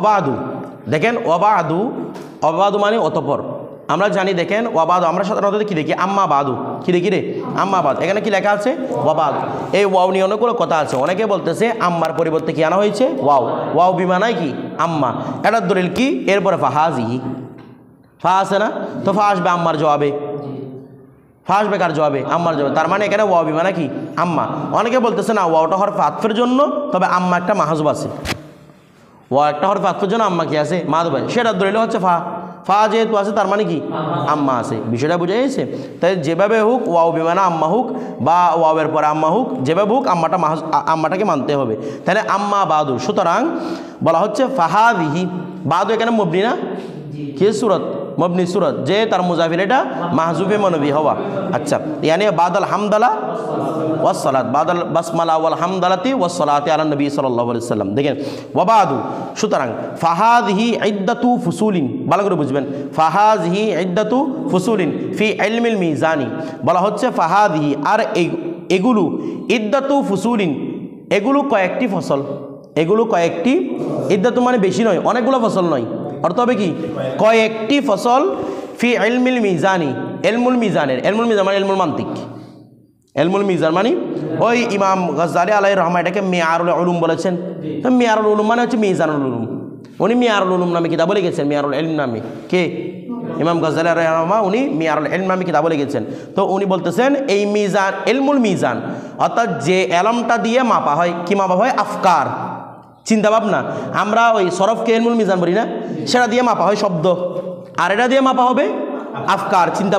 অবাদু দেখেন অবাদু মানে অতপর আমরা জানি দেখেন ওয়াবাদু আমরা সাধারণত কি দেখি আম্মা বাদু কি দেখি রে আম্মা বাদ এখানে কি লেখা আছে ওয়াবাদ এই ওয়াও নিয়ে অনেকগুলো কথা আছে অনেকে বলতেছে আম্মার পরিবর্তে কি আনা হয়েছে ওয়াও বিমানায় কি আম্মা এটার দলিল কি এরপরে ফা আছে না তো ফা আসবে আম্মার জবাবে ফা আসবে কার জবাবে আম্মার জবাবে তার মানে এখানে ওয়াও বিমানা কি আম্মা অনেকে বলতেছে না ওয়াওটা হরফ আতফের জন্য তবে আম্মা একটা মাহজুব আছে ওয়া একটা হরফ আতফের জন্য আম্মা কি আছে মাহজুব আছে সেটার দলিল হচ্ছে ফা যেহেতু আছে তার মানে কি আম্মা আছে বিষয়টা বুঝে গেছে তাই যেভাবে হোক ওয়াও বিমানা আম্মা হোক বা ওয়াওয়ের পরে আম্মা হোক যেভাবে হোক আম্মাটাকে মানতে হবে তাহলে আম্মা বাদু সুতরাং বলা হচ্ছে ফাহাদিহি বাদু এখানে মবনি না কি সুরত মবনি সুরত যে তার মুজাফির এটা মাহজুফে মনবি হওয়া আচ্ছা ইয়ানি বাদাল হামদালা ওয়াসসালাত বাদাল বাসমালা ওয়াল হামদালাতি ওয়াসসালাতি আলা নবী সাল্লাল্লাহু আলাইহি ওয়াসাল্লাম দেখেন ওয়াবাদু সুতরাং ফাহাদিহি ইদ্দাতু ফুসুলিন ভালো করে বুঝবেন ফাহাদিহি ইদ্দাতু ফুসুলিন ফি ইলমিল মিজানি বলা হচ্ছে ফাহাদিহি আর এগুলো ইদ্দাতু ফুসুলিন এগুলো কয়েকটি ফসল এগুলো কয়েকটি ইদ্দাতু মানে বেশি নয় অনেকগুলো ফসল নয় অর্থ হবে কি কয়েকটি ফসল ফি ইলমিল মিজানি ইলমুল মিজানের ইলমুল মিজান মানে ইলমুল মান্তিক ইলমুল মিজান মানে ওই ইমাম গজ্জালি আলাইহির রহমা এটাকে মিয়ারুল উলুম বলেছেন তো মিয়ারুল উলুম মানে হচ্ছে মিজানুল উলুম উনি মিয়ারুল উলুম নামে কিতাব লিখেছেন মিয়ারুল ইলম নামে কে ইমাম গজ্জালি আলাইহির রহমা উনি মিয়ারুল ইলম নামে কিতাব লিখেছেন তো উনি বলতেছেন এই মিজান ইলমুল মিজান অর্থাৎ যে এলমটা দিয়ে মাপা হয় কি মাপা হয় আফকার চিন্তা ভাবনা আমরা ওই সরফকে ইলমুল মিজান বলি না সেটা দিয়ে মাপা হয় শব্দ আর এটা দিয়ে মাপা হবে আফকার চিন্তা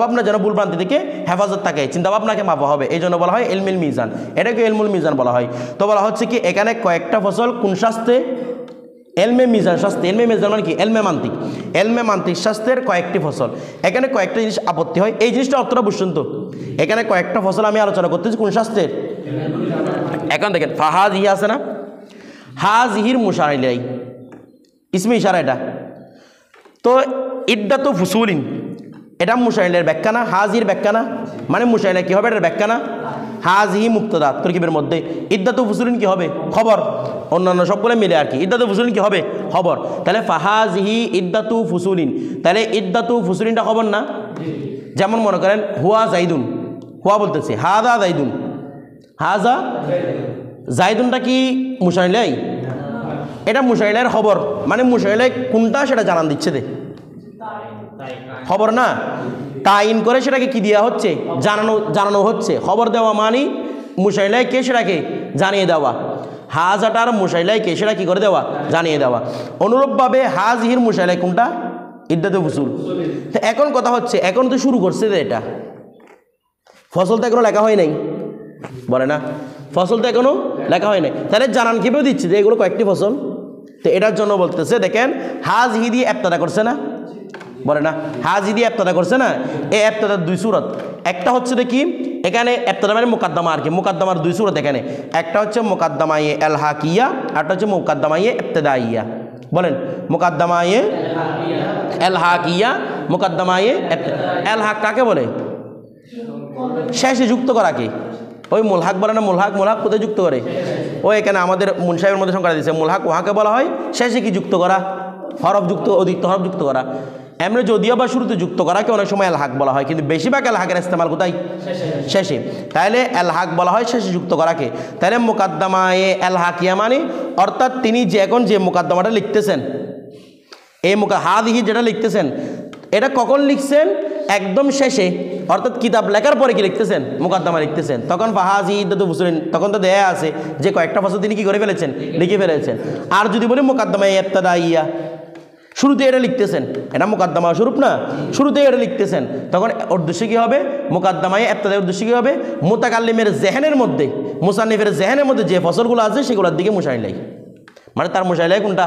ভাবনা যেন ভুলভ্রান্তি থেকে হেফাজত থাকে চিন্তা ভাবনাকে মাপা হবে এই জন্য বলা হয় ইলমুল মিজান এটাকে ইলমুল মিজান বলা হয় তো বলা হচ্ছে কি এখানে কয়েকটা ফসল কোন শাস্ত্রে এলমে মিজান শাস্ত্রে এলমে মিজান মানে কি এলমে মান্তিক শাস্ত্রের কয়েকটি ফসল এখানে কয়েকটা জিনিস আপত্তি হয় এই জিনিসটা অতটা বুঝছেন তো এখানে কয়েকটা ফসল আমি আলোচনা করতেছি কোন শাস্ত্রের এখন দেখেন ফাহাদিহি আছে না হাজিহির মুশারিলাই ইসমে ইশারা এটা তো ইদ্দাতু ফুসুলিন এটা মুশারিলের ব্যাখ্যা না হাজির ব্যাখ্যা না মানে মুশারিলা কি হবে এটার ব্যাখ্যা না হাজিহি মুক্তদা তরকিবের মধ্যে ইদ্দাতু ফুসুলিন কি হবে খবর অন্যান্য সবগুলো মিলে আর কি ইদ্দাতু ফুসুলিন কি হবে খবর তাহলে ফাহাজিহি ইদ্দাতু ফুসুলিন তাহলে ইদ্দাতু ফুসুলিনটা খবর না যেমন মনে করেন হুয়া জাইদুন হুয়া বলতেছে হাজা জাইদুন হাজা জাইদুনটা কি মুশারিলাই এটা মুশারিলার খবর মানে মুশারিলাই কোনটা সেটা জানান দিচ্ছে দে খবর না তাইন করে সেটাকে কি দেওয়া হচ্ছে জানানো হচ্ছে খবর দেওয়া মানে মুশারিলাইকে সেটাকে জানিয়ে দেওয়া হাজাটার মুশারিলাইকে সেটা কি করে দেওয়া জানিয়ে দেওয়া অনুরূপভাবে হাজিহির মুশারিলাই কোনটা ইদ্দাতু ফুসুল তো এখন কথা হচ্ছে এখন তো শুরু করছে যে এটা ফসল তো এখনো লেখা হয় নাই বলে না ফসল তো এখনো লেখা হয় নাই তাহলে জানান কিভাবে দিচ্ছে যে এগুলো কয়েকটি ফসল তো এটার জন্য বলতেছে দেখেন হাজিহি দিয়ে ইবতিদা করছে না বলে না হাজি দিয়ে ইবতিদা করছে না এই ইবতিদার দুই সূরত একটা হচ্ছে দেখি এখানে ইবতিদা মানে মুকাদ্দমা আর কি মুকাদ্দমার দুই সূরত এখানে একটা হচ্ছে মুকাদ্দমায়ে আল-হাকিয়া আর একটা হচ্ছে মুকাদ্দমায়ে ইবতিদাইয়া বলেন মুকাদ্দমায়ে আল-হাকিয়া মুকাদ্দমায়ে আল-হাক কাকে বলে শেষে যুক্ত করাকে ওই মুলহাক বলে না মুলহাক কোথায় যুক্ত করে ও এখানে আমাদের মুনসাহেবের মধ্যে সংখ্যা দিয়েছে মুলহাক ওহাকে বলা হয় শেষে কি যুক্ত করা হরফ যুক্ত অধিক হরফ যুক্ত করা এমনি যদিও বা শুরুতে যুক্ত করাকে অনেক সময় আল হাক বলা হয় কিন্তু বেশিরভাগ আল হাকের ইস্তেমাল কোথায় শেষে তাহলে আল হাক বলা হয় শেষে যুক্ত করাকে তাহলে মুকাদ্দমায়ে আল হাকিয়া মানে অর্থাৎ তিনি যে এখন যে মুকাদ্দমাটা লিখতেছেন এই হাদিহি যেটা লিখতেছেন এটা কখন লিখছেন একদম শেষে অর্থাৎ কিতাব লেখার পরে কি লিখতেছেন মুকাদ্দমা লিখতেছেন তখন ফাহাজি ইদ্দাতু ফুসুলিন তখন তো দেয়া আছে যে কয়েকটা ফসল তিনি কি করে ফেলেছেন লিখে ফেলেছেন আর যদি বলি মুকাদ্দমায়ে ইবতিদাইয়া শুরুতে এটা লিখতেছেন এটা মুকাদ্দমা স্বরূপ না শুরুতে এটা লিখতেছেন তখন উদ্দেশ্য কী হবে মুকাদ্দমায়ে ইবতিদাইয়ের উদ্দেশ্য কী হবে মুতাকাল্লিমের জেহেনের মধ্যে মুসান্নিফের জেহেনের মধ্যে যে ফসলগুলো আছে সেগুলোর দিকে মুশারিলাই মানে তার মুশারিলাই কোনটা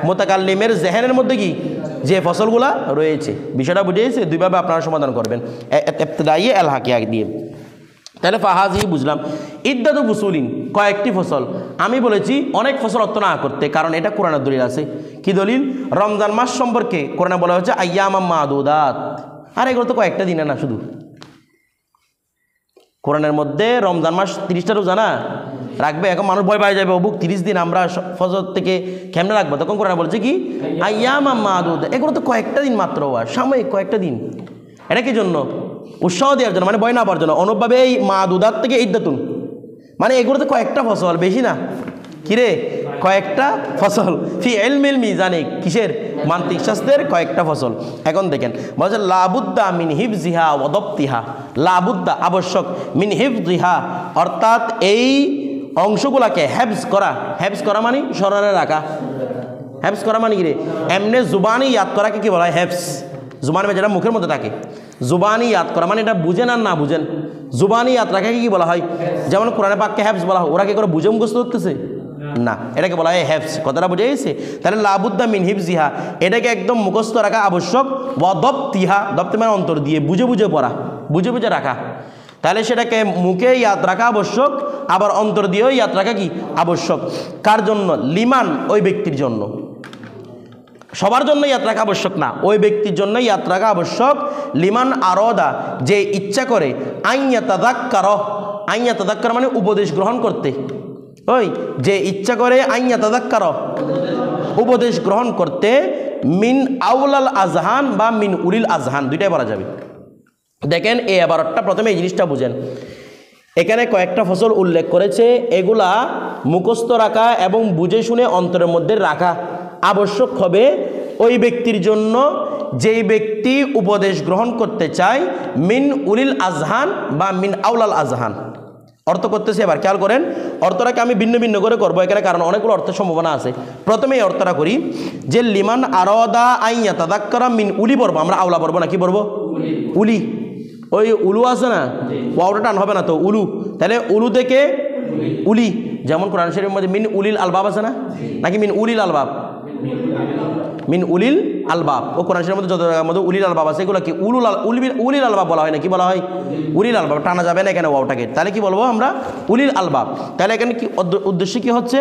মুতাকাল্লিমের জেহেনের মধ্যে কি যে ফসলগুলা রয়েছে বিষয়টা বুঝিয়েছে দুইভাবে আপনারা সমাধান করবেন ইবতিদাইয়ে আল হাকিয়া দিয়ে তাহলে ফাহাজি বুঝলাম ইদ্দাতু ফুসুলিন কয়েকটি ফসল আমি বলেছি অনেক ফসল অর্থ না করতে কারণ এটা কোরআনের দলিল আছে কি দলিল রমজান মাস সম্পর্কে কোরআনে বলা হচ্ছে আইয়ামাম মাদুদাত আর এগুলো তো কয়েকটা দিনে না শুধু কোরআনের মধ্যে রমজান মাস 30টা রোজা না রাখবে। এখন মানুষ ভয় পাওয়া যাবে, অবুক 30 দিন আমরা ফজর থেকে কেমনে রাখবো, তখন কোরআন বলছে কি আইয়ামা মাদুদা, এগুলো তো কয়েকটা দিন মাত্র, সাময়িক কয়েকটা দিন। এটা কি জন্য? উৎসাহ দেওয়ার জন্য, মানে ভয় না পাওয়ার জন্য। অনুভাবে এই মাদুদার থেকে ইদ্দাতুন, মানে এগুলো তো কয়েকটা ফসল, বেশি না। কিরে কয়েকটা ফসল, ফি ইলমিল মিজানি, কিসের? মান্তিক শাস্ত্রের কয়েকটা ফসল। এখন দেখেন বলছে লাবুদ্দা মিন হিফজিহা ওয়া দাবতিহা, লাবুদ্দা আবশ্যক, মিন হিফজিহা অর্থাৎ এই অংশগুলাকে হেফজ করা। হেফজ করা মানে স্মরণে রাখা। হেফজ করা মানে কি রে? এমনি জুবানি ইয়াদ করাকে কি বলা হয়? হেফজ। জুবানি যেটা মুখের মধ্যে থাকে, জুবানি ইয়াদ করা মানে এটা বুঝেন আর না বুঝেন, জুবানি ইয়াদ রাখাকে কি বলা হয়? যেমন কোরআনে পাককে হেফজ বলা হয়, ওরা কি করে বুঝে মুখস্থ করতেছে না, এটাকে বলা হয় হেফজ। কথাটা বুঝে গেছে? তাহলে লাবুদ্দা মিন হিফজিহা, এটাকে একদম মুখস্থ রাখা আবশ্যক। ওয়া দাবতিহা, দাবতি মানে অন্তর দিয়ে বুঝে বুঝে পড়া, বুঝে বুঝে রাখা। তাহলে সেটাকে মুখে ইয়াদ রাখা আবশ্যক, আবার অন্তর দিয়েও ইয়াদ রাখা কি আবশ্যক। কার জন্য? লিমান, ওই ব্যক্তির জন্য। সবার জন্য ইয়াদ রাখা আবশ্যক না, ওই ব্যক্তির জন্য ইয়াদ রাখা আবশ্যক। লিমান আরদা, যে ইচ্ছা করে, আইয়া তাদাক্কার, আইয়া তাদাক্কার মানে উপদেশ গ্রহণ করতে। ওই যে ইচ্ছা করে, আইয়া তাদাক্কার উপদেশ গ্রহণ করতে, মিন আউলাল আজহান বা মিন উলিল আজহান, দুইটাই বলা যাবে। দেখেন এই এবারটা প্রথমে এই জিনিসটা বুঝেন, এখানে কয়েকটা ফসল উল্লেখ করেছে, এগুলা মুখস্থ রাখা এবং বুঝে শুনে অন্তরের মধ্যে রাখা আবশ্যক হবে ওই ব্যক্তির জন্য যেই ব্যক্তি উপদেশ গ্রহণ করতে চায়, মিন উলিল আজহান বা মিন আউলাল আজহান। অর্থ করতেছে, এবার খেয়াল করেন, অর্থটাকে আমি ভিন্ন ভিন্ন করে করবো এখানে, কারণ অনেকগুলো অর্থের সম্ভাবনা আছে। প্রথমে এই অর্থটা করি যে লিমান আরদা আইয়া তাদাক্কারা মিন উলি পড়বো, আমরা আউলা পড়বো না, কি পড়বো? উলি। ওই উলু আছে না, ওয়াওটা টান হবে না তো, উলু। তাহলে উলু থেকে উলি, যেমন কোরআন শরীফের মধ্যে মিন উলিল আলবাব আছে না, নাকি মিন উলিল আলবাব? মিন উলিল আলবাব। ও কোরআন শরীফের মধ্যে যত জায়গার মধ্যে উলিল আলবাব আছে, এগুলো কি উলিল আলবাব বলা হয় না, কি বলা হয়? উলিল আলবাব। টানা যাবে না এখানে ওয়াওটাকে, তাহলে কি বলবো আমরা? উলিল আলবাব। তাহলে এখানে কি উদ্দেশ্য কি হচ্ছে?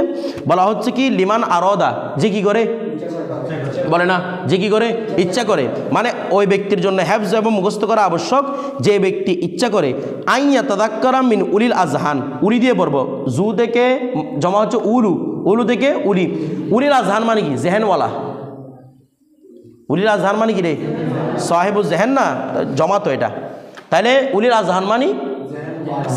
বলা হচ্ছে কি লিমান আরদা, যে কি করে, বলে না, যে কি করে, ইচ্ছা করে, মানে ওই ব্যক্তির জন্য হেফজ এবং মুখস্থ করা আবশ্যক যে ব্যক্তি ইচ্ছা করে। আইয়া তাদাক্কারা মিন উলিল আজহান, উলি দিয়ে পড়বো, জু থেকে জমা হচ্ছে উলু, উলু থেকে উলি। উলিল আজহান মানে কি? জেহেনওয়ালা। উলিল আজহান মানে কি রে? সাহেবুল জেহেন না, জমা তো এটা। তাহলে উলিল আজহান মানে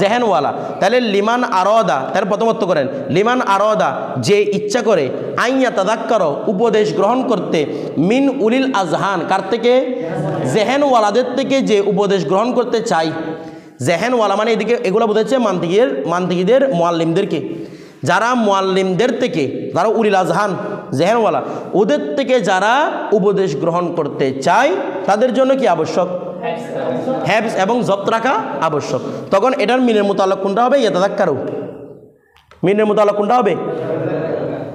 জেহেনওয়ালা। তাহলে লিমান আরদা, তাহলে প্রথমত করেন লিমান আরদা, যে ইচ্ছা করে, আইয়া তাদাক্কার উপদেশ গ্রহণ করতে, মিন উলিল আজহান, কার থেকে? জেহেনওয়ালাদের থেকে যে উপদেশ গ্রহণ করতে চাই। জেহেনওয়ালা মানে এদিকে এগুলো বোঝাচ্ছে মান্তিকিদের মুআল্লিমদেরকে, যারা মুআল্লিমদের থেকে, যারা উলিল আজহান জেহেনওয়ালা, ওদের থেকে যারা উপদেশ গ্রহণ করতে চায় তাদের জন্য কি আবশ্যক? হেফজ এবং জব্ত রাখা আবশ্যক। তখন এটার মিনের মোতাল্লাক কোনটা হবে? ইয়াতাদাক্কারু। মিনের মোতাল্লাক কোনটা হবে?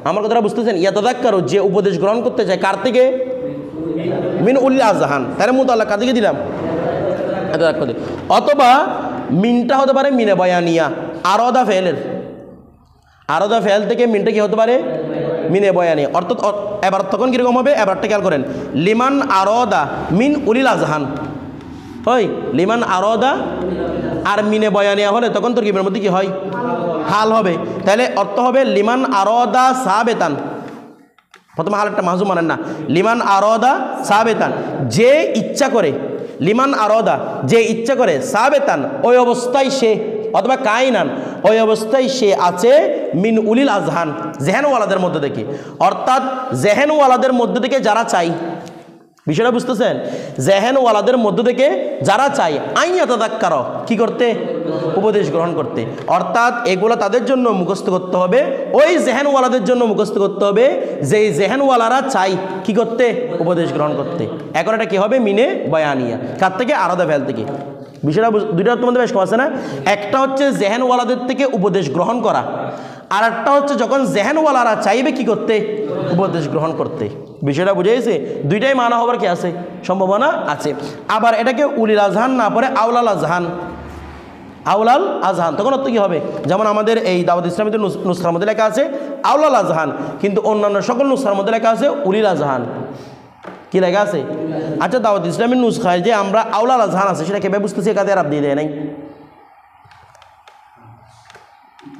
আমার কথাটা বুঝতেছেন? ইয়াতাদাক্কারু, যে উপদেশ গ্রহণ করতে চায়, কার থেকে? মিন উলিল আজহান। তাহলে মোতাল্লাক কার দিকে দিলাম? অথবা মিনটা হতে পারে মিনে বয়ানিয়া, আরদা ফেলের, আরদা ফেল থেকে মিনটা কি হতে পারে? মিনে বয়ানিয়া। অর্থাৎ এবার তখন কীরকম হবে? এবারটা খেয়াল করেন, লিমান আরদা মিন উলিল আজহান, ওই লিমান আরদা আর মিনে বয়ানিয়া হলে তখন তোর কিমের মধ্যে কি হয়? হাল হবে। তাহলে অর্থ হবে লিমান আরদা সাবেতান, প্রথমে হালটা মাহজুম মানেন না, লিমান আরদা সাবেতান, যে ইচ্ছা করে, লিমান আরদা যে ইচ্ছা করে, সাবেতান ওই অবস্থায় সে, অথবা কাইনান ওই অবস্থায় সে আছে, মিন উলিল আজহান জেহেনওয়ালাদের মধ্যে থেকে। অর্থাৎ জেহেনওয়ালাদের মধ্যে থেকে যারা চাই, বিষয়টা বুঝতেছেন? জেহেনওয়ালাদের মধ্য থেকে যারা চাই, আইয়া তাদাক্কার, কি করতে? উপদেশ গ্রহণ করতে। অর্থাৎ এগুলো তাদের জন্য মুখস্থ করতে হবে, ওই জেহেনওয়ালাদের জন্য মুখস্থ করতে হবে যেই জেহেনওয়ালারা চাই কি করতে? উপদেশ গ্রহণ করতে। এখন এটা কি হবে? মিনে বয়ানিয়া, কার থেকে? আলাদা ফেল থেকে। বিষয়টা দুইটার তোমাদের বেশ কম আছে না? একটা হচ্ছে জেহেনওয়ালাদের থেকে উপদেশ গ্রহণ করা, আর একটা হচ্ছে যখন জেহেনওয়ালারা চাইবে কি করতে? উপদেশ গ্রহণ করতে। বিষয়টা বুঝে গেছে? দুইটাই মানা হবার কি আছে? সম্ভাবনা আছে। আবার এটাকে উলিল আজহান না পরে আউলাল আজহান, আউলাল আজহান, তখন অর্থ কী হবে? যেমন আমাদের এই দাওয়াত ইসলামীতে নুসখার মধ্যে লেখা আছে আউলাল আজহান, কিন্তু অন্যান্য সকল নুসখার মধ্যে লেখা আছে উলিল আজহান। কি লেখা আছে? আচ্ছা, দাওয়াত ইসলামীর নুসখায় যে আমরা আউলাল আজহান আছে সেটা কেবে বুঝতেছি? একাতে আর দিয়ে দেয় নাই।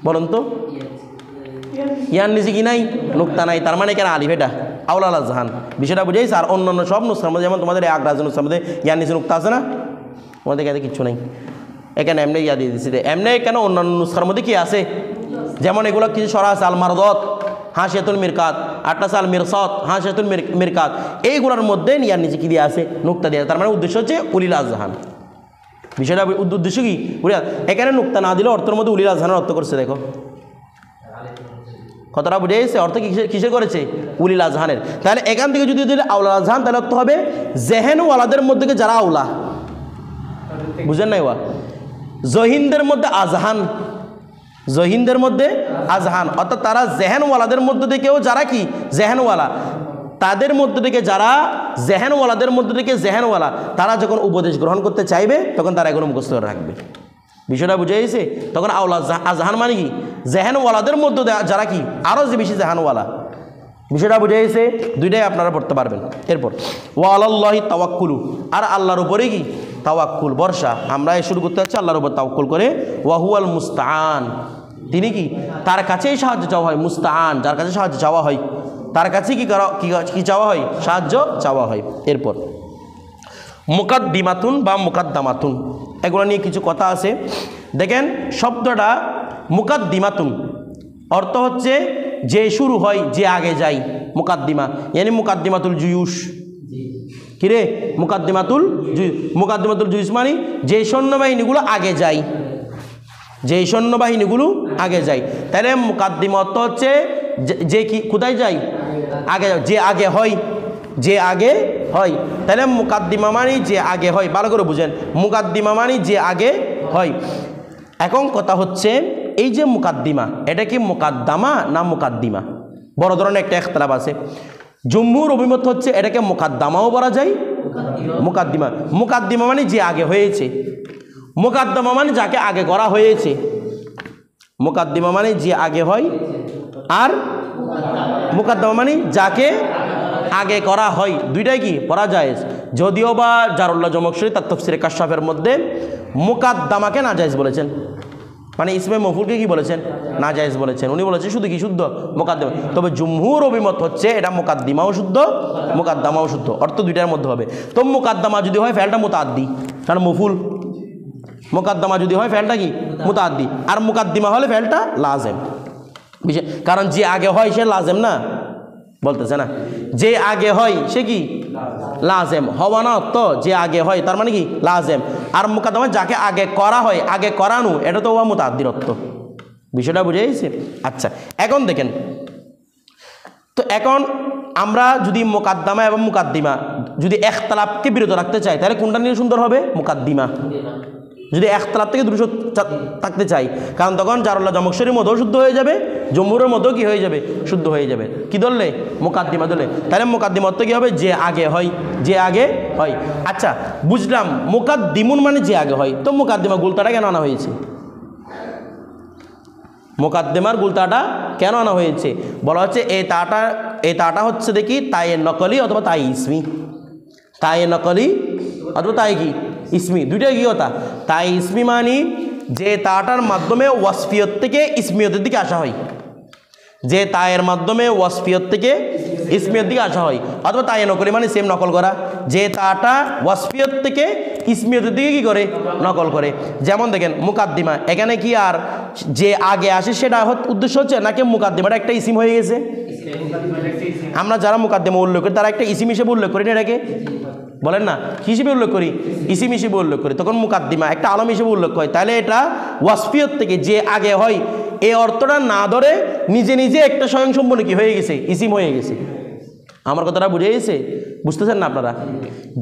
বলুন তো, ইয়ার নিচে কি নাই, নুক্তা নাই, তার মানে কেন আলিফ, এটা আউলাল আজহান। বিষয়টা বুঝেছি। আর অন্যান্য সব নুসখার মধ্যে, যেমন তোমাদের আগ্রাজ নুসখার মধ্যে ইয়ার নিচে নুক্তা আছে না, তোমাদের এখানে কিচ্ছু নেই, এখানে এমনি ইয়া দিয়ে দিচ্ছি। এমনি কেন অন্যান্য নুসখার মধ্যে কি আছে, যেমন এগুলো কিছু সরা আছে, আল মারদত, হাসিয়াতুল মিরকাত, আটটাস আল মিরসত, হাসিয়াতুল মিরকাত, এইগুলোর মধ্যে ইয়ার নিচে কি দিয়ে আছে, নুক্তা দিয়ে। তার মানে উদ্দেশ্য হচ্ছে উলিল আজহান। বিষয়টা উদ্দেশ্য কি, এখানে নুক্তা না দিলে অর্থের মধ্যে উলিল আজহানের অর্থ করছে। দেখো কতটা বুঝে গেছে, অর্থ কিসের করেছে, উলিল আজহানের। তাহলে এখান থেকে যদি দিলে আউলাল আজহান, তাহলে অর্থ হবে জেহেনওয়ালাদের মধ্যে যারা আউলা, বুঝেন নাই ওয়া, জহিনদের মধ্যে আজহান, জহিনদের মধ্যে আজহান, অর্থাৎ তারা জেহেনওয়ালাদের মধ্যে থেকেও যারা কি জেহেনওয়ালা, তাদের মধ্যে থেকে যারা জেহেনওয়ালাদের মধ্যে থেকে জেহেনওয়ালা, তারা যখন উপদেশ গ্রহণ করতে চাইবে তখন তারা এগুলো মুখস্থ করে রাখবে। বিষয়টা বুঝে গেছে। তখন আউলা আজহান মানে কি, জেহেনওয়ালাদের মধ্যে যারা কি আরও যে বেশি জেহানওয়ালা। বিষয়টা বুঝে গেছে। দুইটাই আপনারা পড়তে পারবেন। এরপর ওয়া আলাল্লাহি তাওয়াক্কুলু, আর আল্লাহর উপরে কি তাওয়াক্কুল, ভরসা। আমরা শুরু করতে যাচ্ছি আল্লাহর উপর তাওয়াক্কুল করে। ওয়া হুয়াল মুস্তাআন, তিনি কি, তার কাছেই সাহায্য চাওয়া হয়। মুস্তাআন, যার কাছে সাহায্য চাওয়া হয়, তার কাছে কি চাওয়া হয়, সাহায্য চাওয়া হয়। এরপর মুকাদ্দিমাতুন বা মুকাদ্দামাতুন, এগুলো নিয়ে কিছু কথা আছে। দেখেন শব্দটা মুকাদ্দিমাতুন অর্থ হচ্ছে যে শুরু হয়, যে আগে যায়। মুকাদ্দিমা ইয়ানি মুকাদ্দিমাতুল জুয়ুশ, কিরে মুকাদ্দিমাতুল জুয়ুশ, মুকাদ্দিমাতুল জুয়ুশ মানে যে সৈন্যবাহিনীগুলো আগে যায়, যে সৈন্যবাহিনীগুলো আগে যায়। তাহলে মুকাদ্দিমা অর্থ হচ্ছে যে কি কোথায় যায়, আগে, যে আগে হয়, যে আগে হয়। তাহলে মুকাদ্দিমা মানে যে আগে হয়, ভালো করে বুঝেন, মুকাদ্দিমা মানে যে আগে হয়। এখন কথা হচ্ছে এই যে মুকাদ্দিমা, এটা কি মুকাদ্দামা না মুকাদ্দিমা, বড় ধরনের একটা ইখতিলাফ আছে। জুমহুর অভিমত হচ্ছে এটাকে মুকাদ্দামাও বলা যায়, মুকাদ্দিমা। মুকাদ্দিমা মানে যে আগে হয়েছে, মুকাদ্দামা মানে যাকে আগে করা হয়েছে। মুকাদ্দিমা মানে যে আগে হয়, আর মুকাদ্দামা মানে যাকে আগে করা হয়। দুইটাই কি পড়া জায়েজ, যদিও বা জারুল্লাহ জমকশরী তার তাফসিরে কাশফের মধ্যে মুকাদ্দামাকে নাজায়েজ বলেছেন, মানে ইসমে মফুলকে কি বলেছেন, নাজায়েজ বলেছেন। উনি বলেছেন শুধু কি শুদ্ধ মুকাদ্দিমা। তবে জুমহুর অভিমত হচ্ছে এটা মুকাদ্দিমাও শুদ্ধ, মুকাদ্দামাও শুদ্ধ, অর্থ দুইটার মধ্যে হবে। তো মুকাদ্দামা যদি হয় ফেলটা মুতাআদ্দি, কারণ মফুল। মুকাদ্দামা যদি হয় ফেলটা কি মুতাআদ্দি, আর মুকাদ্দিমা হলে ফেলটা লাজেম, কারণ যে আগে হয় সে লাজেম না, বলতেছে না, যে আগে হয় সে কি লাজেম, হওয়া না অর্থ যে আগে হয় তার মানে কি লাজেম। আর মুকাদ্দামা যাকে আগে করা হয়, আগে করানো, এটা তো ওয়া মুতাআদ্দির অর্থ। বিষয়টা বুঝে গেছে। আচ্ছা এখন দেখেন তো, এখন আমরা যদি মুকাদ্দামা এবং মুকাদ্দিমা যদি ইখতিলাফকে বিরত রাখতে চাই, তাহলে কোনটা নিয়ে সুন্দর হবে, মুকাদ্দিমা। যদি ইখতিলাফ থেকে দূরে থাকতে চাই, কারণ তখন জারুল্লাহ জমকশরীর মধ্যেও শুদ্ধ হয়ে যাবে, জমহুরের মধ্যেও কি হয়ে যাবে, শুদ্ধ হয়ে যাবে। কি ধরলে, মুকাদ্দিমা ধরলে। তাহলে মুকাদ্দিমা অর্থ কি হবে, যে আগে হয়, যে আগে হয়। আচ্ছা বুঝলাম, মুকাদ্দিমুন মানে যে আগে হয়। তো মুকাদ্দিমা গুলতাটা কেন আনা হয়েছে, মুকাদ্দিমার গুলতাটা কেন আনা হয়েছে? বলা হচ্ছে এই তাটা হচ্ছে দেখি তায়ে নকলি অথবা তাই ইসমি। তায়ে নকলি অথবা তাই কি ইসমি, দুইটাই কি কথা। তাই ইসমি মানি যে তাটার মাধ্যমে ওয়াসফিয়ত থেকে ইসমিয়তের দিকে আসা হয়, যে তায়ের মাধ্যমে ওয়াসফিয়ত থেকে ইসমিয়তের দিকে আসা হয়। অথবা তায়ে নকলি মানে সেম নকল করা, যে তাটা ওয়াসফিয়ত থেকে ইসমিয়তের দিকে কি করে, নকল করে। যেমন দেখেন মুকাদ্দিমা, এখানে কি আর যে আগে আসে সেটা উদ্দেশ্য হচ্ছে, নাকি মুকাদ্দিমাটা একটা ইসিম হয়ে গেছে? আমরা যারা মুকাদ্দিমা উল্লেখ করি তারা একটা ইসিম হিসেবে উল্লেখ করি না, এটাকে বলেন না কি হিসেবে উল্লেখ করি, ইসিম হিসেবে উল্লেখ করি। তখন মুকাদ্দিমা একটা আলম হিসেবে উল্লেখ হয়। তাহলে এটা ওয়াসফিয়ত থেকে যে আগে হয় এই অর্থটা না ধরে নিজে নিজে একটা স্বয়ংসম্পূর্ণ কি হয়ে গেছে, ইসিম হয়ে গেছে। আমার কথাটা বুঝে গেছে, বুঝতেছেন না আপনারা?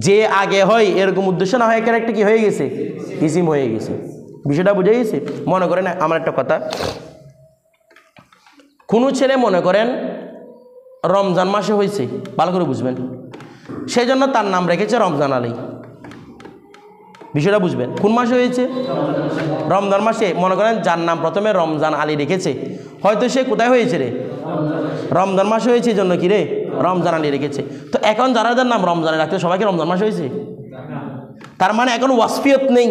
যে আগে হয় এরকম উদ্দেশ্য না হয়, এখানে একটা কি হয়ে গেছে, ইসিম হয়ে গেছে। বিষয়টা বুঝে গেছে। মনে করেন আমার একটা কথা, কোনো ছেলে মনে করেন রমজান মাসে হয়েছে, ভালো করে বুঝবেন, সেই জন্য তার নাম রেখেছে রমজান আলী। বিষয়টা বুঝবেন, কোন মাসে হয়েছে, রমজান মাসে। মনে করেন যার নাম প্রথমে রমজান আলী রেখেছে, হয়তো সে কোথায় হয়েছে রে, রমজান মাসে হয়েছে, এই জন্য কি রে রমজান আলী রেখেছে। তো এখন যারা যার নাম রমজানে রাখতে সবাইকে রমজান মাসে হয়েছে, তার মানে এখন ওয়াসফিয়ত নেই,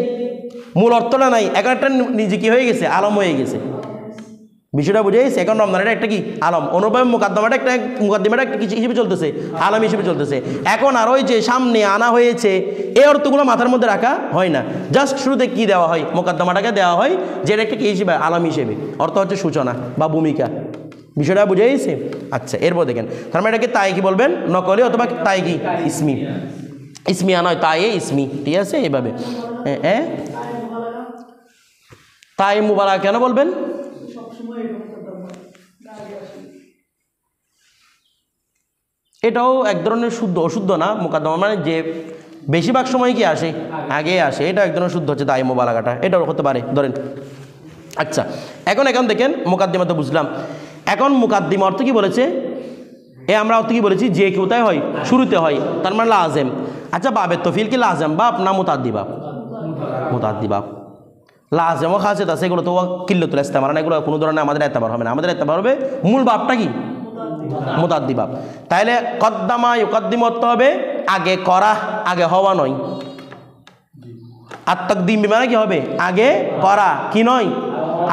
মূল অর্থটা নাই, এখন একটা নিজে কি হয়ে গেছে, আলম হয়ে গেছে। বিষয়টা বুঝে গেছে। এখন রমজানের একটা কি আলম, অনুভব মুকাদ্দমাটা একটা কিছু হিসেবে চলতেছে, আলম হিসেবে চলতেছে। এখন আর ওই যে সামনে আনা হয়েছে এই অর্থগুলো মাথার মধ্যে রাখা হয় না, জাস্ট শুরুতে কি দেওয়া হয়, মুকাদ্দমাটাকে দেওয়া হয় যেটা একটা কি হিসেবে, আলম হিসেবে, অর্থ হচ্ছে সূচনা বা ভূমিকা। বিষয়টা বুঝে গেছে। আচ্ছা, এরপর দেখেন তার মানে এটাকে তাই কি বলবেন, নকলি অথবা তাই কি ইসমি, ইসমি আনা হয় তাই ইসমি, ঠিক আছে। এভাবে তাই মুবালাগা কেন বলবেন, এটাও এক ধরনের শুদ্ধ, অশুদ্ধ না মুকাদ্দমা, মানে যে বেশিরভাগ সময় কি আসে, আগে আসে, এটা এক ধরনের শুদ্ধ হচ্ছে তাই মুবালাগাটা, এটাও হতে পারে ধরেন। আচ্ছা, এখন দেখেন মুকাদ্দিমা তো বুঝলাম। এখন মুকাদ্দিমা অর্থ কি বলেছে, আমরা অর্থ কি বলেছি, যে কোথায় হয়, শুরুতে হয়, তার মানে লাজেম। আচ্ছা, বাবের তফিল কি লাজেম বাপ না মুতাদ্দি বাপ, মুতাদ্দি বাপ। লাজেমও খাসিয়ত আছে, এগুলো তো কিল্লতুল ইস্তেমার না, এগুলো কোনো ধরনের আমাদের এতবার হবে না, আমাদের এতবার হবে মূল বাপটা কি, মুতাদ্দি বাপ। তাইলে কদ্দামা ইউকাদ্দিম অর্থ হবে আগে করা, আগে হওয়া নয়। আর তাকদিম মানে কি হবে, আগে করা, কি নয়,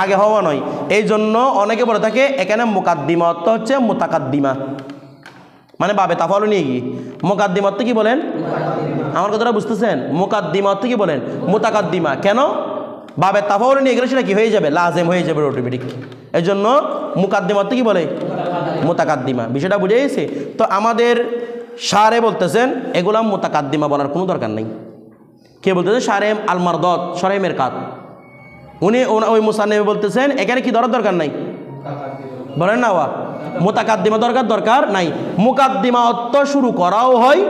আগে হওয়া নয়। এই জন্য অনেকে বলে থাকে এখানে মুকাদ্দিমা অর্থ হচ্ছে মুতাকাদ্দিমা, মানে বাবে তাফাউল নিয়ে গিয়ে। মুকাদ্দিমা অর্থ কি বলেন, আমার কথাটা বুঝতেছেন, মুকাদ্দিমা অর্থ কি বলেন, মুতাকাদ্দিমা। কেন, বাবে তাফাউল নিয়ে গেলে সেটা কি হয়ে যাবে, লাজেম হয়ে যাবে অটোমেটিক। এই জন্য মুকাদ্দিমা অর্থ কি বলে, মুতাকাদ্দিমা। বিষয়টা বুঝে গেছে। তো আমাদের শারে বলতেছেন এগুলা মুতাকাদ্দিমা বলার কোনো দরকার নেই। কে বলতেছেন, শারে আল মারদাত, শারে মেরকাত, উনি ওই মুসান্নিফ বলতেছেন এখানে কি ধরার দরকার নাই, বলেন না, মুতাকাদ্দিমা দরকার নাই। মুকাদ্দিমা অর্থ শুরু করাও হয়,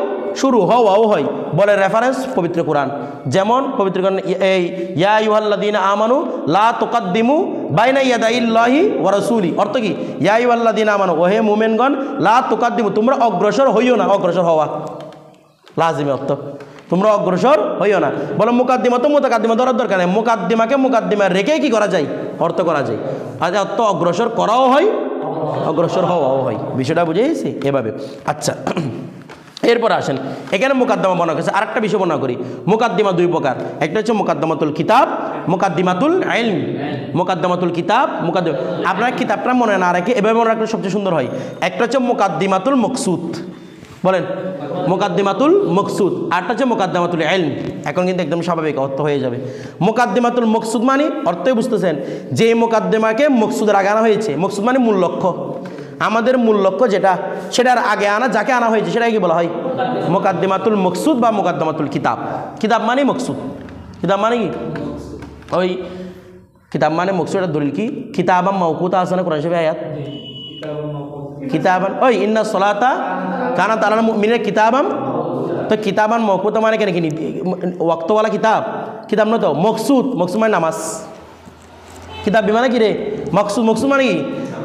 শুরু হওয়াও হয়। বলে রেফারেন্স পবিত্র কোরআন, যেমন পবিত্র কোরআন এই ইয়া আইয়ুহাল্লাযীনা আমানু লা তুকাদ্দিমু বাইনা ইয়াদাইল্লাহি ওয়া রাসূলি, অর্থ কি, ইয়া আইয়ুহাল্লাযীনা আমানু, ওহে মুমিনগণ, লা তুকাদ্দিমু, তোমরা অগ্রসর হইও না, অগ্রসর হওয়া লাজিমি অর্থ, তোমরা অগ্রসর হইও না। বলো মুকাদ্দিমা তো মুতাকাদ্দিমা ধরার দরকার নেই, মুকাদ্দিমাকে মুকাদ্দিমা রেখে কি করা যায়, অর্থ করা যায়। আর অর্থ অগ্রসর করাও হয়, অগ্রসর হওয়াও হয়। বিষয়টা বুঝে গেছি এভাবে। আচ্ছা, এরপর আসেন এখানে মুকাদ্দমা বর্ণনা করেছে, আরেকটা বিষয় বর্ণনা করি। মুকাদ্দিমা দুই প্রকার, একটা হচ্ছে মুকাদ্দমাতুল কিতাব, মুকাদ্দিমাতুল ইলম। মুকাদ্দমাতুল কিতাব, মুকাদ্দিমা, আপনার কিতাবটা মনে না রাখে এভাবে মনে রাখলে সবচেয়ে সুন্দর হয়। একটা হচ্ছে মুকাদ্দিমাতুল মকসুদ, বলেন মুকাদ্দিমাতুল মকসুদ, আরটা হচ্ছে মুকাদ্দিমাতুল ইলম। এখন কিন্তু একদম স্বাভাবিক অর্থ হয়ে যাবে। মুকাদ্দিমাতুল মকসুদ মানে অর্থই বুঝতেছেন, যে মুকাদ্দিমাকে মকসুদের আগে আনা হয়েছে। মকসুদ মানে মূল লক্ষ্য, আমাদের মূল লক্ষ্য যেটা, সেটার আগে আনা, যাকে আনা হয়েছে সেটাকে কি বলা হয়, মুকাদ্দিমাতুল মকসুদ বা মুকাদ্দিমাতুল কিতাব। কিতাব মানে মকসুদ, কিতাব মানে কি, ওই কিতাব মানে মকসুদ, এটা দলিল কি, কিতাবাম মাওকুতা আছে না কোরআন শরীফে আয়াত, কিতাবান ওই ইন্না সলাতা কানাত আলাল মুমিনিনা কিতাবাম, তো কিতাবান মাওকুতা মানে কেন, কি ওয়াক্তওয়ালা কিতাব, কিতাব না তো মকসুদ, মকসুদ মানে নামাজ। কিতাব মানে কি রে, মকসুদ, মকসুদ মানে কি,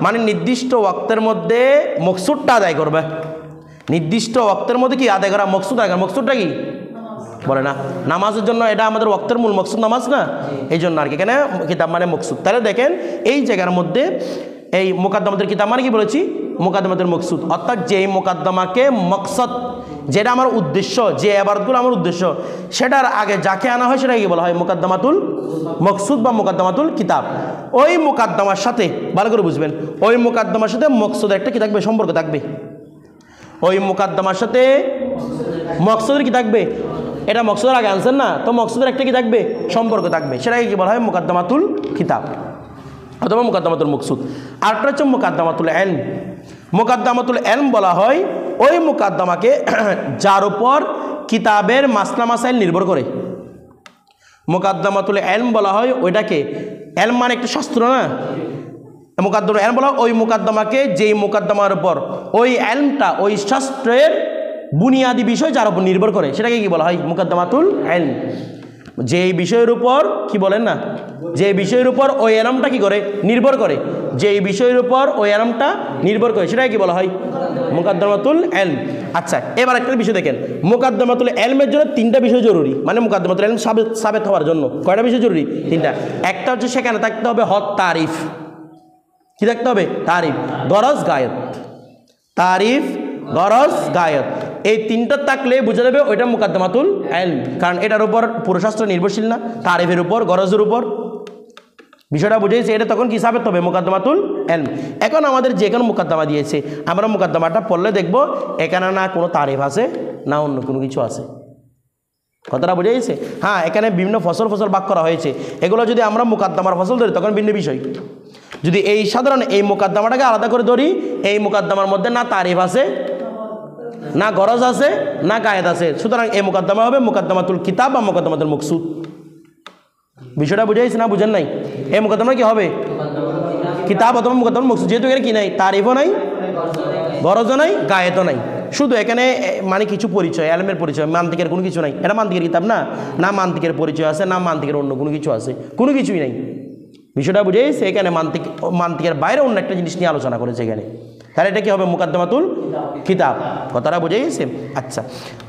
মানে নির্দিষ্ট ওয়াক্তের মধ্যে মকসুদটা আদায় করবে, নির্দিষ্ট ওয়াক্তের মধ্যে কি আদায় করা, মকসুদ আদায় করা। মকসুদটা কি বলে না, নামাজের জন্য এটা আমাদের ওয়াক্তের মূল মকসুদ নামাজ না, এই জন্য আর কি এখানে কিতাব মানে মকসুদ। তাহলে দেখেন এই জায়গার মধ্যে এই মুকাদ্দমাতুল কিতাব মানে কি বলেছি, মুকাদ্দমাতুল মকসুদ, অর্থাৎ যেই মুকাদ্দমাকে মকসদ, যেটা আমার উদ্দেশ্য, যে ইবাদতগুলো আমার উদ্দেশ্য, সেটার আগে যাকে আনা হয় সেটাকে বলা হয় মুকাদ্দমাতুল মকসুদ বা মুকাদ্দমাতুল কিতাব। ওই মুকাদ্দমার সাথে ভালো করে বুঝবেন, ওই মুকাদ্দমার সাথে মকসুদের একটা কি থাকবে, সম্পর্ক থাকবে। ওই মুকাদ্দমার সাথে মকসুদের কি থাকবে, এটা মকসুদের আগে আনছেন না, তো মকসুদের একটা কি থাকবে, সম্পর্ক থাকবে, সেটাকে কি বলা হয় মুকাদ্দমাতুল কিতাব অথবা মুকাদ্দমাতুল মকসুদ। আরেকটা হচ্ছে মুকাদ্দমাতুল ইলম। মুকাদ্দমাতুল ইলম বলা হয় ওই মুকাদ্দমাকে যার উপর কিতাবের মাসলা মাসাইল নির্ভর করে। মুকাদ্দমাতুল ইলম বলা হয় ওইটাকে, ইলম মানে একটা শাস্ত্র না, মুকাদ্দমাতুল ইলম বলা হয় ওই মুকাদ্দমাকে, যেই মুকাদ্দমার উপর ওই ইলমটা, ওই শাস্ত্রের বুনিয়াদি বিষয় যার উপর নির্ভর করে, সেটাকে কি বলা হয় মুকাদ্দমাতুল ইলম। যেই বিষয়ের উপর কি বলেন না, যে বিষয়ের উপর ওই ইলমটা কি করে, নির্ভর করে, যেই বিষয়ের উপর ওই ইলমটা নির্ভর করে, সেটাকে কি বলা হয় মুকাদ্দমাতুল ইলম। আচ্ছা, এবার একটা বিষয় দেখেন, মুকাদ্দমাতুল ইলমের জন্য তিনটা বিষয় জরুরি, মানে মুকাদ্দমাতুল ইলম সাবেত হওয়ার জন্য কয়টা বিষয় জরুরি, তিনটা। একটা হচ্ছে সেখানে থাকতে হবে হদ তারিফ, কি থাকতে হবে, তারিফ, গরজ, গায়ত। তারিফ, গরজ, গায়ত, এই তিনটা থাকলে বোঝা যাবে ওইটা মুকাদ্দমাতুল ইলম, কারণ এটার উপর পুরো শাস্ত্র নির্ভরশীল না, তারিফের উপর, গরজের উপর। বিষয়টা বুঝেছি, এটা তখন কি সাবেত হবে? মুকাদ্দমাতুল ইলম। এখন আমাদের যে কোনো মুকাদ্দমা দিয়েছে, আমরা মুকাদ্দমাটা পড়লে দেখব এখানে না কোনো তারিফ আছে না অন্য কোনো কিছু আছে। কথাটা বুঝে গেছে? হ্যাঁ, এখানে বিভিন্ন ফসল ভাগ করা হয়েছে, এগুলো যদি আমরা মুকাদ্দমার ফসল ধরি তখন ভিন্ন বিষয়। যদি এই সাধারণ এই মুকাদ্দমাটাকে আলাদা করে ধরি, এই মুকাদ্দমার মধ্যে না তারিফ আছে না গরজ আছে না গায়েদ আছে, সুতরাং এই মুকাদ্দমা হবে মুকাদ্দমাতুল কিতাব বা মুকাদ্দমাতুল মকসুদ। বিষয়টা বুঝে গেছে না বুঝেন নাই? এই মুকাদ্দমা কি হবে? কিতাব অথবা মুকাদ্দমাতুল মকসুদ। যেহেতু এখানে কি নাই, তারিফও নাই, গরজও নাই, গায়েতও নাই, শুধু এখানে মানে কিছু পরিচয়, এলমের পরিচয়, মান্তিকের কোনো কিছু নাই। এটা মান্তিকের কিতাব না, না মান্তিকের পরিচয় আছে না মান্তিকের অন্য কোনো কিছু আছে, কোনো কিছুই নাই। বিষয়টা বুঝে গেছে? এখানে মান্তিকের বাইরে অন্য একটা জিনিস নিয়ে আলোচনা করেছে এখানে, তাহলে এটা কি হবে? মুকাদ্দমাতুল কিতাব। কথাটা বুঝে গেছে? আচ্ছা,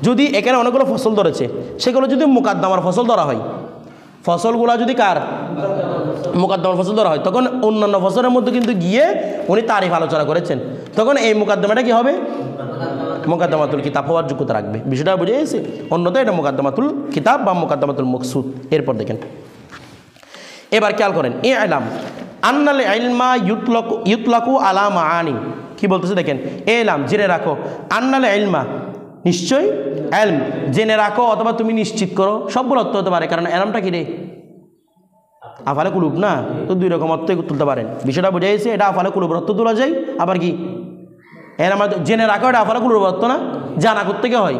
যদি এখানে অনেকগুলো ফসল ধরেছে, সেগুলো যদি মুকাদ্দমার ফসল ধরা হয়, ফসলগুলো যদি কার? মুকাদ্দমার ফসল ধরা হয়, তখন অন্যান্য ফসলের মধ্যে কিন্তু গিয়ে উনি তারিফ আলোচনা করেছেন, তখন এই মুকাদ্দমাটা কি হবে? মুকাদ্দমাতুল কিতাব হওয়ার যোগ্যতা রাখবে। বিষয়টা বুঝে গেছে? অন্যথা এটা মুকাদ্দমাতুল কিতাব বা মুকাদ্দমাতুল মকসুদ। এরপর দেখেন, এবার খেয়াল করেন, ইলাম আন্নাল ইলমা ইউতলাকু আলা মাআনি। কি বলতেছে দেখেন, এলাম জেনে রাখো, আন্নাল ইলমা নিশ্চয়, ইলম জেনে রাখো অথবা তুমি নিশ্চিত করো, সবগুলো অর্থ হতে পারে, কারণ এলামটা কি রে? আফালে কুলুব না, তো দুই রকম অর্থ তুলতে পারেন। বিষয়টা বুঝে গেছে? এটা আফালে কুলুবের অর্থ তোলা যায়, আবার কি এলাম জেনে রাখো, এটা আফালে কুলুবের অর্থ না, জানা থেকে হয়,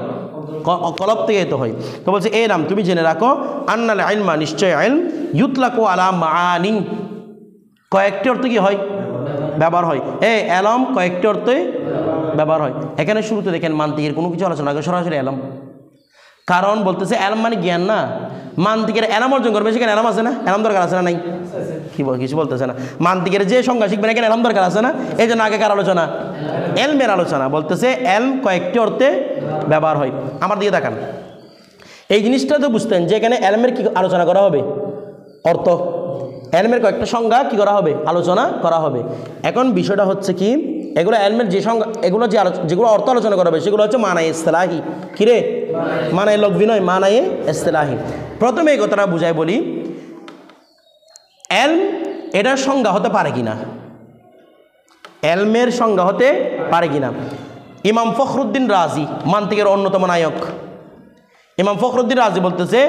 কলব থেকে তো হয়। তো বলছে এলাম তুমি জেনে রাখো, আন্নাল ইলমা নিশ্চয় ইলম ইউতলাকু আলা মাআনি, কয়েকটি অর্থ কি হয়? ব্যবহার হয়। এলম কয়েকটি অর্থে ব্যবহার হয়। এখানে শুরুতে দেখেন মান্তিকের কোনো কিছু আলোচনা করে, সরাসরি এলম, কারণ বলতেছে এলম মানে জ্ঞান না, মান্তিকের এলাম অর্জন করবে, সেখানে এলাম আছে না? এলাম দরকার আছে না? নাই, কিছু বলতেছে না। মান্তিকের যে সংজ্ঞা শিখবেন এখানে এলাম দরকার আছে না? এই জন্য আগেকার আলোচনা এলমের আলোচনা, বলতেছে এলম কয়েকটি অর্থে ব্যবহার হয়। আমার দিকে তাকান, এই জিনিসটা তো বুঝতেন যে এখানে এলমের কি আলোচনা করা হবে? অর্থ। এলমের কয়েকটা সংজ্ঞা কি করা হবে? আলোচনা করা হবে। এখন বিষয়টা হচ্ছে কি, এগুলো এলমের যে সংজ্ঞা, এগুলো যেগুলো অর্থ আলোচনা করা হবে সেগুলো হচ্ছে মানায়ে ইসতিলাহি। কিরে? মানায়ে লগবি নয়, মানায়ে ইসতিলাহি। প্রথমে এই কথাটা বুঝাই বলি, এলম এটার সংজ্ঞা হতে পারে কিনা, এলমের সংজ্ঞা হতে পারে কিনা। ইমাম ফখরুদ্দিন রাজি, মান্তিকের অন্যতম নায়ক, ইমাম ফখরুদ্দিন রাজি বলতেছে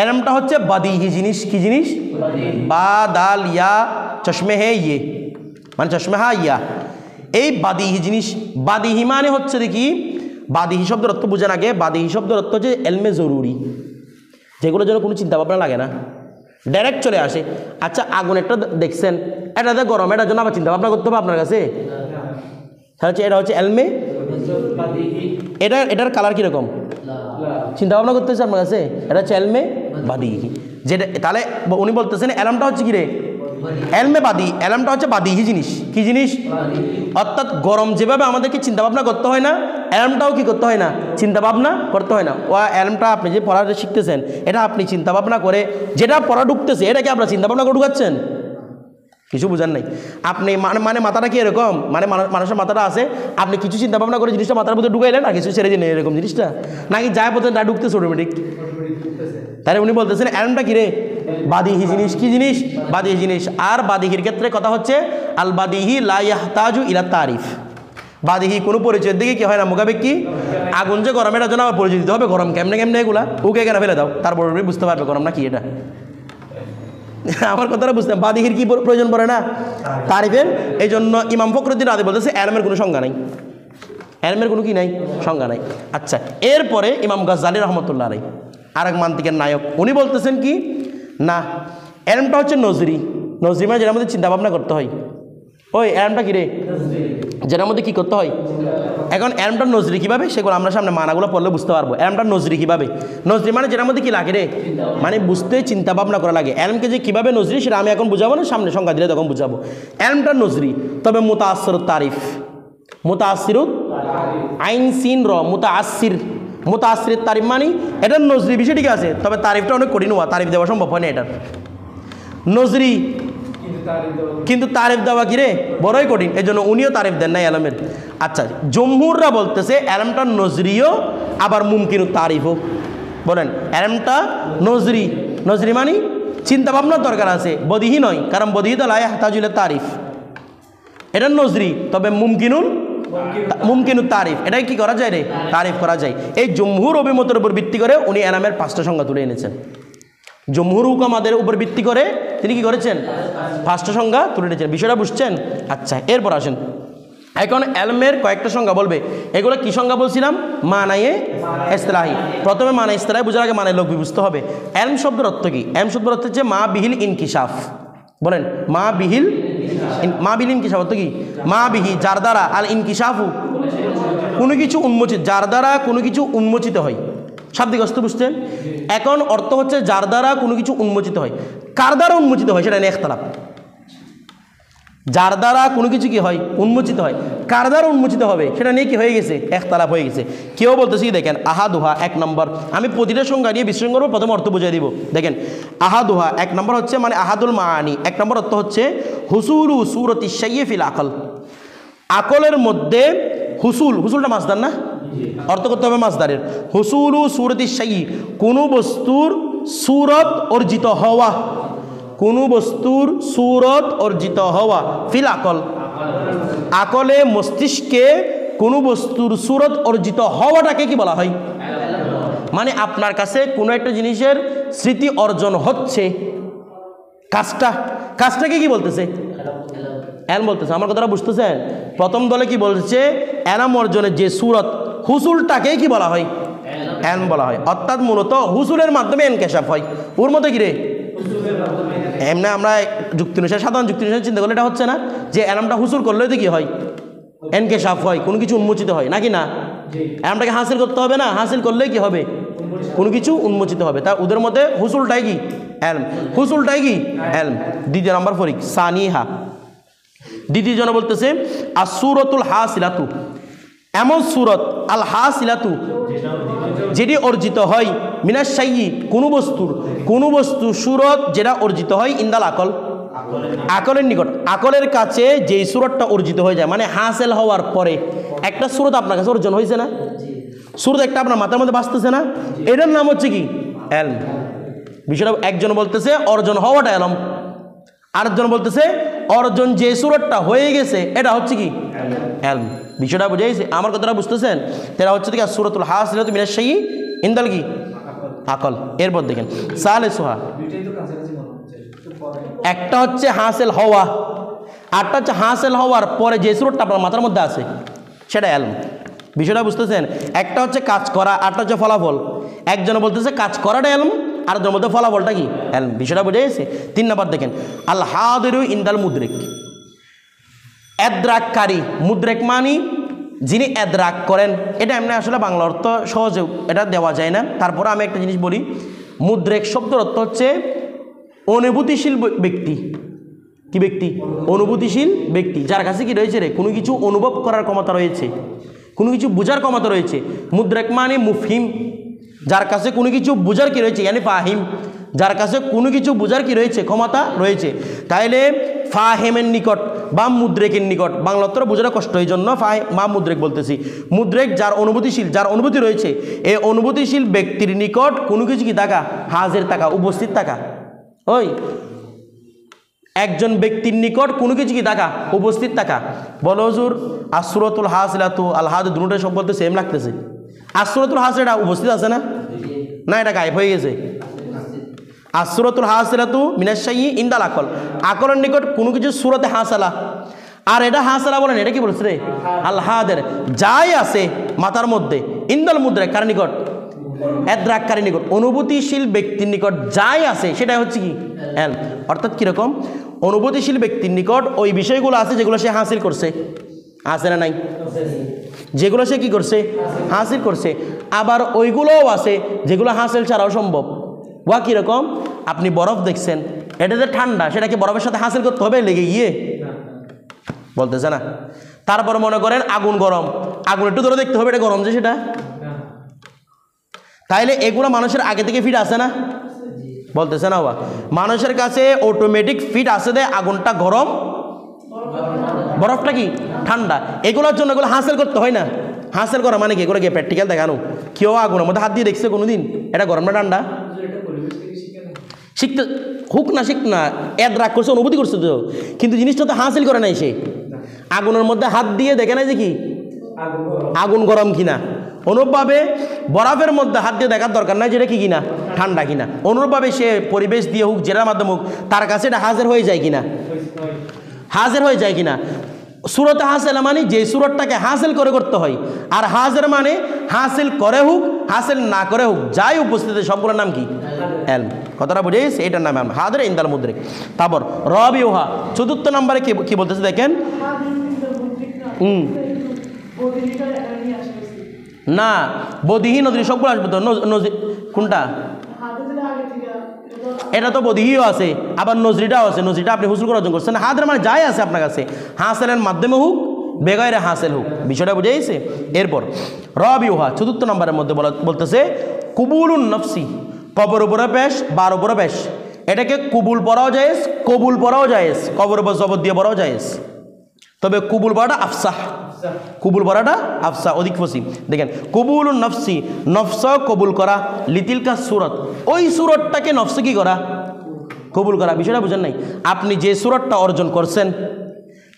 এলমটা হচ্ছে বাদিহি জিনিস। কি জিনিস? বা দাল ইয়া চশমে হে ইয়ে, মানে চশমে হা ইয়া, এই বাদিহি জিনিস। বাদিহি মানে হচ্ছে দেখি, বাদিহি শব্দের অর্থ বুঝেন আগে। বাদিহি শব্দের অর্থ হচ্ছে এলমে জরুরি, যেগুলো যেন কোনো চিন্তা ভাবনা লাগে না, ডাইরেক্ট চলে আসে। আচ্ছা, আগুন একটা দেখছেন, এটাতে গরম, এটার জন্য আবার চিন্তা ভাবনা করতে হবে আপনার কাছে? এটা হচ্ছে এলমে, এটার কালার কীরকম চিন্তা ভাবনা করতেছে আপনার কাছে? এটা হচ্ছে এলমে বাদিহি। যেটা তাহলে উনি বলতেছেন এলামটা হচ্ছে কি রে? এলমে বাদি, এলামটা হচ্ছে বাদিহি জিনিস। কি জিনিস? অর্থাৎ গরম যেভাবে আমাদেরকে চিন্তা ভাবনা করতে হয় না, এলমটাও কি করতে হয় না? চিন্তা ভাবনা করতে হয় না। ও এলমটা আপনি যে পড়া শিখতেছেন, এটা আপনি চিন্তা ভাবনা করে যেটা পড়া ঢুকতেছে, এটা কি আপনার চিন্তা ভাবনা করে ঢুকাচ্ছেন? কিছু বুঝেন নাই আপনি। মানে মাথাটা কি এরকম, মানে মানুষের মাথাটা আছে, আপনি কিছু চিন্তা ভাবনা করে জিনিসটা মাথার মধ্যে ঢুকাইলেন আর কিছু ছেড়ে দিলেন, এরকম জিনিসটা নাকি যায় পথে না ঢুকতেছে অটোমেটিক? তাহলে উনি বলতেছেন এলমটা কি রে? বাদিহি জিনিস। কি জিনিস? বাদিহি জিনিস। আর বাদিহির ক্ষেত্রে কথা হচ্ছে আল বাদিহি লা ইয়াহতাজু ইলা তারিফ। বাদিহি কোনো পরিচয়ের দিকে কি হয় না, মোকাবেক কি? আগুন যে গরম, এটার জন্য আবার পরিচয় দিতে হবে, গরম কেমনে কেমনে এগুলা, ওকে কেন ফেলে দাও, তারপর বুঝতে পারবে গরম না কি এটা। আমার কথাটা বুঝতাম, বাদিহির কি প্রয়োজন পড়ে না? তারিফের। এই জন্য ইমাম ফখরুদ্দিন রাজি বলতেছে এলমের কোনো সংজ্ঞা নাই, এলমের কোনো কি নাই, সংজ্ঞা নাই। আচ্ছা, এরপরে ইমাম গাজ্জালী রহমতুল্লাহ আলাইহি, আর এক মান্তিকের নায়ক, উনি বলতেছেন কি না, এলমটা হচ্ছে নজরি। নজরি মানে যেটার মধ্যে চিন্তা ভাবনা করতে হয়। ওই এলমটা কি রে? যেটার মধ্যে কি করতে হয়। এখন এলমটা নজরি কীভাবে, সেগুলো আমরা সামনে মানাগুলো পড়লে বুঝতে পারবো। এলমটা নজরি কীভাবে? নজরি মানে যেটার মধ্যে কি লাগে রে, মানে বুঝতে চিন্তা ভাবনা করা লাগে। এলমকে যে কীভাবে নজরি সেটা আমি এখন বুঝাবো না, সামনে সংজ্ঞা দিলে তখন বুঝাবো। এলমটা নজরি, তবে মুতাআসসিরুত তারিফ, মুতাআসসিরুত আইন সিন র, মুতাআসসিরের তারিফ মানে এটার নজরি বিষয় ঠিক আছে, তবে তারিফটা অনেক কঠিন হওয়া, তারিফ দেওয়া সম্ভব হয় না এটার। নজরি কিন্তু তারিফ দেওয়া কি রে, বড়ই কঠিন, এই জন্য উনিও তারিফ দেন না এলমের। আচ্ছা, জমহুররা বলতেছে এলমটা নজরিও আবার মুমকিনুত তারিফও। বলেন এলমটা নজরি, নজরি মানে চিন্তা ভাবনার দরকার আছে, বদিহি নয়, কারণ বদিহি তো লা ইয়াহতাজু ইলা তারিফ, এটা নজরি, তবে মুমকিনুত তারিফ, এটাই কি করা যায় রে, তারিফ করা যায়। এই জমহুর অভিমতের উপর ভিত্তি করে উনি এনামের 5টা সংজ্ঞা তুলে এনেছেন। জমহুর হুকামাদের উপর ভিত্তি করে তিনি কি করেছেন, 5টা সংজ্ঞা তুলে এনেছেন। বিষয়টা বুঝছেন? আচ্ছা, এরপর আসেন, এখন এলমের কয়েকটা সংজ্ঞা বলবে। এগুলো কি সংজ্ঞা বলছিলাম? মানায়ে ইসতিলাহি। প্রথমে মানে ইসতিলাহি বোঝার আগে মানে লোক বুঝতে হবে। এলম শব্দের অর্থ কি? এলম শব্দের অর্থ হচ্ছে মা বিহিল ইনকিশাফ। বলেন, মা বিহিল ইনকিশাফ অর্থ কি? মা বিহি, যার দ্বারা, আল ইনকিশাফু, কোনো কিছু উন্মোচিত, যার দ্বারা কোনো কিছু উন্মোচিত হয়। শাব্দিক অর্থ বুঝছেন? এখন অর্থ হচ্ছে যার দ্বারা কোনো কিছু উন্মোচিত হয়। কার দ্বারা উন্মোচিত হয় সেটা নিয়ে ইখতিলাফ। যার দ্বারা কোনো কিছু কি হয়, উন্মোচিত হয়, কার দ্বারা উন্মোচিত হবে সেটা নিয়ে কি হয়ে গেছে, ইখতিলাফ হয়ে গেছে। কেউ বলতেছি, দেখেন আহাদুহা 1 নম্বর, আমি প্রতিটা সংজ্ঞা নিয়ে বিশ্লেষণ করবো, প্রথম অর্থ বুঝিয়ে দিব। দেখেন আহাদুহা 1 নম্বর হচ্ছে মানে আহাদুল মাআনি, 1 নম্বর অর্থ হচ্ছে হুসুলু সূরাতি শাইয়্যি ফিল আকল। আকলের মধ্যে হুসুলটা মাসদার না, অর্থ করতে হবে মাসদারের। হুসুলু সূরাতি শাইয়্যি, কোনো বস্তুর সূরত অর্জিত হওয়া, কোনো বস্তুর সূরত অর্জিত হওয়া, ফিল আকল, আকলে মস্তিষ্কে কোনো বস্তুর সূরত অর্জিত হওয়াটাকে কি বলা হয়? মানে আপনার কাছে কোনো একটা জিনিসের স্মৃতি অর্জন হচ্ছে, কাজটাকে কি বলতেছে? এলম বলতেছে। আমার কথাটা বুঝতেছেন? প্রথম দলে কি বলছে, এলম অর্জনের যে সূরত, হুসুলটাকে কি বলা হয়? এলম বলা হয়। অর্থাৎ মূলত হুসুলের মাধ্যমে ইনকিশাফ হয়। ওর মধ্যে কি রে, এমনি আমরা যুক্তি অনুসারে, সাধারণ যুক্তি অনুসারে চিন্তা করলে এটা হচ্ছে না যে এলমটা হুসুল করলে তো কি হয়, ইনকিশাফ হয়, কোনো কিছু উন্মোচিত হয়, নাকি না? এলমটাকে হাসিল করতে হবে না, হাসিল করলে কি হবে, কোনো কিছু উন্মোচিত হবে। তা ওদের মধ্যে হুসুলটাই কি এলম, হুসুলটাই কি এলম। দ্বিতীয় নম্বর ফরিক সানিহা, দ্বিতীয় জন বলতেছে আসুরতুল হাসিলাতু, এমন সূরত, আল হাসিলাতু, যেটি অর্জিত হয়, মিনাশ শাইয়্যি, কোনো বস্তু সূরত যেটা অর্জিত হয়, ইনদাল আকল, আকলের নিকট, আকলের কাছে যেই সূরতটা অর্জিত হয়ে যায়, মানে হাসিল হওয়ার পরে একটা সূরত আপনার কাছে অর্জন হয়েছে না, সূরত একটা আপনার মাথার মধ্যে বাঁচতেছে না, এটার নাম হচ্ছে কি এলম। বিষয়টা একজন বলতেছে অর্জন হওয়াটা এলম, আরেকজন বলতেছে অর্জন যে সূরতটা হয়ে গেছে এটা হচ্ছে কি এলম। বিষয়টা বুঝাইছে? আমার কথাটা বুঝতেছেন? তারা হচ্ছে কি সূরাতুল হাসিলাতু মিনাশ শাইয়্যি ইনদাল কি আকল। এরপর দেখেন সালেসুহা, একটা হচ্ছে হাসিল হওয়া, আরটা হচ্ছে হাসিল হওয়ার পরে যে সূরতটা আপনার মাথার মধ্যে আছে সেটা এলম। বিষয়টা বুঝতেছেন? একটা হচ্ছে কাজ করা, আরটা হচ্ছে ফলাফল। একজন বলতেছে কাজ করাটা এলম, আর যার মধ্যে ফলাফলটা কি এলম। বিষয়টা বুঝে গেছে? 3 নম্বর দেখেন আল হাদিরু ইনদাল মুদরিক, এদ্রাককারী, মুদ্রেক মানি যিনি এদ্রাক করেন। এটা এমনি আসলে বাংলা অর্থ সহজে এটা দেওয়া যায় না, তারপরে আমি একটা জিনিস বলি। মুদ্রেক শব্দের অর্থ হচ্ছে অনুভূতিশীল ব্যক্তি। কি ব্যক্তি? অনুভূতিশীল ব্যক্তি, যার কাছে কি রয়েছে রে, কোনো কিছু অনুভব করার ক্ষমতা রয়েছে, কোনো কিছু বোঝার ক্ষমতা রয়েছে। মুদ্রেক মানে মুফহিম, যার কাছে কোনো কিছু বোঝার কি রয়েছে, ইয়ানি ফাহিম, যার কাছে কোনো কিছু বোঝার কি রয়েছে, ক্ষমতা রয়েছে। তাইলে ফাহিমের নিকট বা মুদ্রেকের নিকট, বাংলা অর্থটা বোঝাটা কষ্ট, এই জন্য মা মুদ্রেক বলতেছি। মুদ্রেক যার অনুভূতিশীল, যার অনুভূতি রয়েছে, এই অনুভূতিশীল ব্যক্তির নিকট কোনো কিছু কি থাকা, হাজির থাকা, উপস্থিত থাকা। ওই একজন ব্যক্তির নিকট কোনো কিছু কি থাকা, উপস্থিত থাকা। বলো হুজুর আসুরাতুল হাসিলাতু আল হাদ দুটোটা সব বলতে সেম লাগতেছে। আসুরাতুল হাসিলা উপস্থিত আছে না, না এটা গায়েব হয়ে গেছে? আসুরাতুল হাসিলাতু মিনাশ শাইয়্যি ইনদাল আকল, আকলের নিকট কোনো কিছু সূরতে হাসালা। আর এটা হাসালা বলেন, এটা কি বলছে রে, আল হাদের, যাই আছে মাথার মধ্যে, ইনদাল মুদ্রা কার নিকট, এদ্রাককারী নিকট, অনুভূতিশীল ব্যক্তির নিকট যাই আছে সেটাই হচ্ছে কি এলম। অর্থাৎ কীরকম, অনুভূতিশীল ব্যক্তির নিকট ওই বিষয়গুলো আছে যেগুলো সে হাসিল করছে, আছে না নাই? যেগুলো সে কি করছে, হাসিল করছে। আবার ওইগুলোও আছে যেগুলো হাসিল ছাড়াও সম্ভব। ওয়া কীরকম, আপনি বরফ দেখছেন, এটা যে ঠান্ডা, সেটাকে বরফের সাথে হাসিল করতে হবে লেগে গিয়ে, বলতেছে না? তারপর মনে করেন আগুন গরম, আগুন একটু ধরে দেখতে হবে এটা গরম যে সেটা। তাইলে এগুলো মানুষের আগে থেকে ফিট আছে না, বলতেছে না? মানুষের কাছে অটোমেটিক ফিট আছে দে, আগুনটা গরম, বরফটা কি ঠান্ডা। এগুলোর জন্য এগুলো হাসিল করতে হয় না। হাসিল করা মানে কি, এগুলো গিয়ে প্র্যাকটিক্যাল দেখানো। কেউ আগুনের মধ্যে হাত দিয়ে দেখছে কোনোদিন এটা গরম না ঠান্ডা? শিখতে হুক না শিখ না এদ রাগ করছে, অনুভূতি করছে তো, কিন্তু জিনিসটা তো হাসিল করে নাই সে। আগুনের মধ্যে হাত দিয়ে দেখে নাই যে কি আগুন গরম কিনা। অনুরূপভাবে বরফের মধ্যে হাত দিয়ে দেখার দরকার নাই যেটা কি কিনা ঠান্ডা কিনা। অনুরূপভাবে সে পরিবেশ দিয়ে হোক, যেটার মাধ্যমে হোক, তার কাছে এটা হাজির হয়ে যায় কিনা, হাজির হয়ে যায় কিনা। সুরতে হাসিল মানে যে সুরতটাকে হাসিল করে করতে হয়, আর হাজির মানে হাসিল করে হোক হাসিল না করে হোক, যাই উপস্থিতি সবগুলোর নাম কি এলম। কথাটা বুঝেছিস? এটার নাম এলম। হাজির ইনদাল মুদ্রিক। তারপর রবিউহা চতুর্থ নম্বরে কি বলতেছে দেখেন। না, বদিহি নদী সবগুলো আসবে তো। কোনটা? এটা তো বদিহিও আছে, আবার নজরিটাও আছে। নজরিটা আপনি হুসুল করে অর্জন করছেন। হাদের মানে যাই আছে আপনার কাছে, হাসেলের মাধ্যমে হোক বেগাইরে হাসেল হোক, বিষয়টা বুঝে গেছে। এরপর রবিউহা চতুর্থ নম্বরের মধ্যে বলতেছে কুবুলুন নফসি, কবর উপরে পেশ, বার উপরে পেশ। এটাকে কুবুল পড়াও জায়েজ, কবুল পড়াও জায়েজ, কবর উপর জবর দিয়ে পড়াও জায়েজ। তবে কুবুল পড়াটা আফসাহ, কুবুল পড়াটা আফসা, অধিক ফসি। দেখেন কবুলুন নফসি, নফস কবুল করা, লিতিলকা সুরত, ওই সুরতটাকে নফস কি করা কবুল করা। বিষয়টা বুঝেন নাই? আপনি যে সুরতটা অর্জন করছেন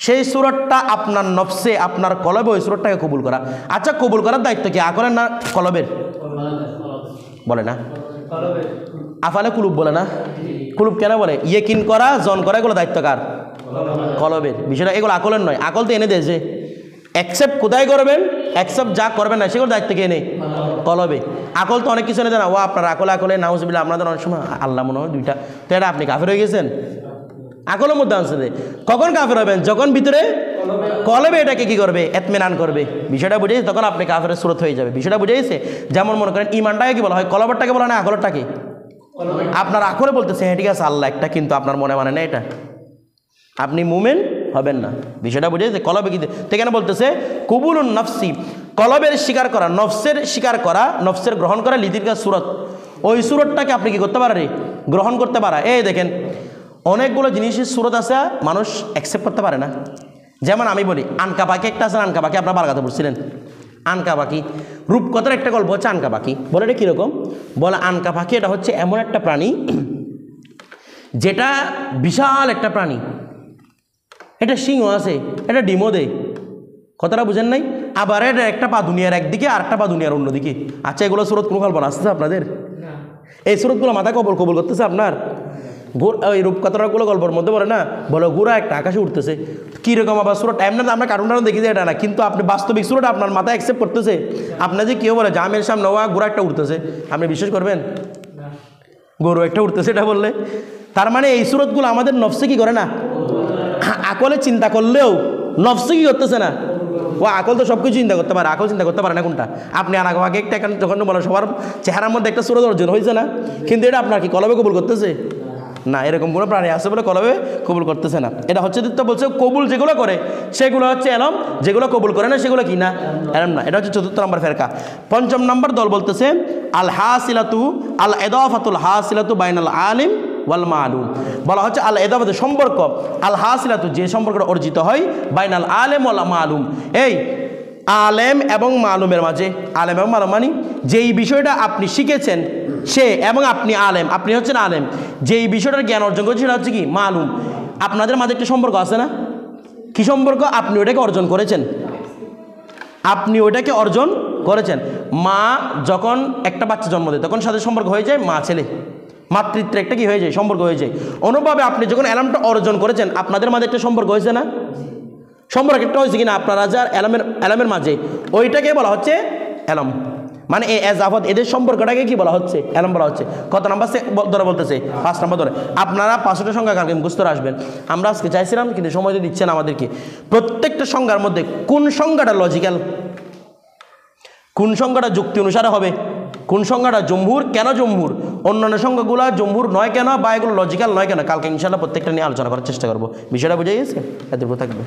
সেই সুরতটা আপনার নফসে, আপনার কলবে ওই সুরতটাকে কবুল করা। আচ্ছা, কবুল করার দায়িত্ব কি আকলের না কলবের? বলে না আফালে কুলুব বলে না? কুলুব কেন বলে? ইয়েকিন করা, জন করা, এগুলো দায়িত্ব কার? কলবের। বিষয়টা এগুলো আকলের নয়। আকল তো এনে দিয়েছে। অ্যাকসেপ্ট কোথায় করবেন, অ্যাকসেপ্ট যা করবেন না সেগুলো দায়িত্ব কে নেই? কলবে। আকল তো অনেক কিছু এনে দেন। ও আপনার আকলে নাউজুবিল্লাহ, আপনাদের অনেক সময় আল্লাহ মনে হয় দুইটা, তো এটা আপনি কাফের হয়ে গেছেন। আকলের মধ্যে আনছে যে কখন কাফের হবেন? যখন ভিতরে কলবে এটাকে কি করবে? এতমেনান করবে। বিষয়টা বুঝে তখন আপনি কাফের সুরত হয়ে যাবে। বিষয়টা বুঝে গেছে? যেমন মনে করেন ইমানটাকে কি বলা হয়? কলবরটাকে বলা না আকলরটাকে? আপনার আকলে বলতেছে হ্যাঁ ঠিক আছে আল্লাহ একটা, কিন্তু আপনার মনে মানে না এটা, আপনি মুমেন হবেন না। বিষয়টা বুঝেছে? কলবে কি কেন বলতেছে কবুলুন নফসি, কলবের স্বীকার করা, নফসের স্বীকার করা, নফসের গ্রহণ করা, লিদিরকা সুরত, ওই সুরতটাকে আপনি কি করতে পারেন? গ্রহণ করতে পারা। এই দেখেন অনেকগুলো জিনিসের সুরত আছে মানুষ অ্যাকসেপ্ট করতে পারে না। যেমন আমি বলি আনকা পাখি একটা আছে, আনকা পাখি আপনার বারগাতে পড়ছিলেন। আনকা পাখি রূপকথার একটা গল্প হচ্ছে আনকা পাখি। বলে এটা কীরকম? বলে আনকা পাখি এটা হচ্ছে এমন একটা প্রাণী যেটা বিশাল একটা প্রাণী, এটা সিংহ আছে, এটা ডিমও দেয়। কথাটা বুঝেন নাই? আবার এটা একটা পা দুনিয়ার একদিকে আর একটা পা দুনিয়ার অন্যদিকে। আচ্ছা, এগুলো সুরত কোনো কল্পনা আসতেছে আপনাদের? এই সুরতগুলো মাথা কবল করতেছে আপনার? ওই রূপকথাগুলো গল্পের মধ্যে বলে না, বলো গুড়া একটা আকাশে উঠতেছে, কীরকম আবার সুরট এমন না আমরা কার্টুন দেখি যে এটা না, কিন্তু আপনি বাস্তবিক সুরট আপনার মাথায় অ্যাকসেপ্ট করতেছে। আপনার যে কেউ বলে জামের সামনে ওয়া গুড়া একটা উঠতেছে, আপনি বিশ্বাস করবেন? গরু একটা উঠতেছে এটা বললে, তার মানে এই সুরতগুলো আমাদের নফসে কি করে না? আকলে চিন্তা করলেও নফসে কি করতেছে না? ও আকল তো সব কিছু চিন্তা করতে পারে, আকল চিন্তা করতে পারে না কোনটা? আপনি আনাকে একটা যখন বলেন সবার চেহারার মধ্যে একটা সুরত অর্জন হয়েছে না, কিন্তু এটা আপনার কি কলবে কবুল করতেছে না? এরকম কোনো প্রাণী আছে বলে কলবে কবুল করতেছে না। এটা হচ্ছে তো বলছে কবুল যেগুলো করে সেগুলো হচ্ছে এলম, যেগুলো কবুল করে না সেগুলো কি না? এলম না। এটা হচ্ছে চতুর্থ নম্বর ফেরকা। পঞ্চম নম্বর দল বলতেছে আল হাসিলাতু আল ইদাফাতুল হাসিলাতু বাইনাল আলিম ওয়াল মালুম। বলা হচ্ছে আল ইদাফাতু সম্পর্ক, আল হাসিলাতু যে সম্পর্কটা অর্জিত হয়, বাইনাল আলিম ওয়াল মালুম, এই আলেম এবং মালুমের মাঝে। আলেম এবং মালুম মানে যেই বিষয়টা আপনি শিখেছেন সে এবং আপনি আলেম, আপনি হচ্ছেন আলেম, যেই বিষয়টার জ্ঞান অর্জন করছে সেটা হচ্ছে কি মালুম। আপনাদের মাঝে একটা সম্পর্ক আছে না? কি সম্পর্ক? আপনি ওটাকে অর্জন করেছেন, আপনি ওটাকে অর্জন করেছেন। মা যখন একটা বাচ্চা জন্ম দেয় তখন সাথে সম্পর্ক হয়ে যায় মা ছেলে, মাতৃত্বের একটা কি হয়ে যায়? সম্পর্ক হয়ে যায়। অনুভাবে আপনি যখন এলামটা অর্জন করেছেন আপনাদের মাঝে একটা সম্পর্ক হয়েছে না? সম্পর্ক একটা হয়েছে কিনা আপনারা যার এলামের মাঝে, ওইটাকে বলা হচ্ছে এলাম। মানে এই এজাফত এদের সম্পর্কটাকে কি বলা হচ্ছে? এলাম বলা হচ্ছে। কত নাম্বার ধরে বলতেছে? 5 নম্বর ধরে। আপনারা 5টা সংখ্যা কালকে মুখস্থ আসবেন। আমরা আজকে চাইছিলাম কিন্তু সময় তো দিচ্ছেন আমাদেরকে। প্রত্যেকটা সংখ্যার মধ্যে কোন সংখ্যাটা লজিক্যাল, কোন সংখ্যাটা যুক্তি অনুসারে হবে, কোন সংখ্যাটা জমহুর, কেন জমহুর, অন্যান্য সংখ্যাগুলো জমহুর নয় কেন, বা এগুলো লজিক্যাল নয় কেন, কালকে ইনশাআল্লাহ প্রত্যেকটা নিয়ে আলোচনা করার চেষ্টা করবো। বিষয়টা বুঝে গেছে? এতটুকু থাকবে।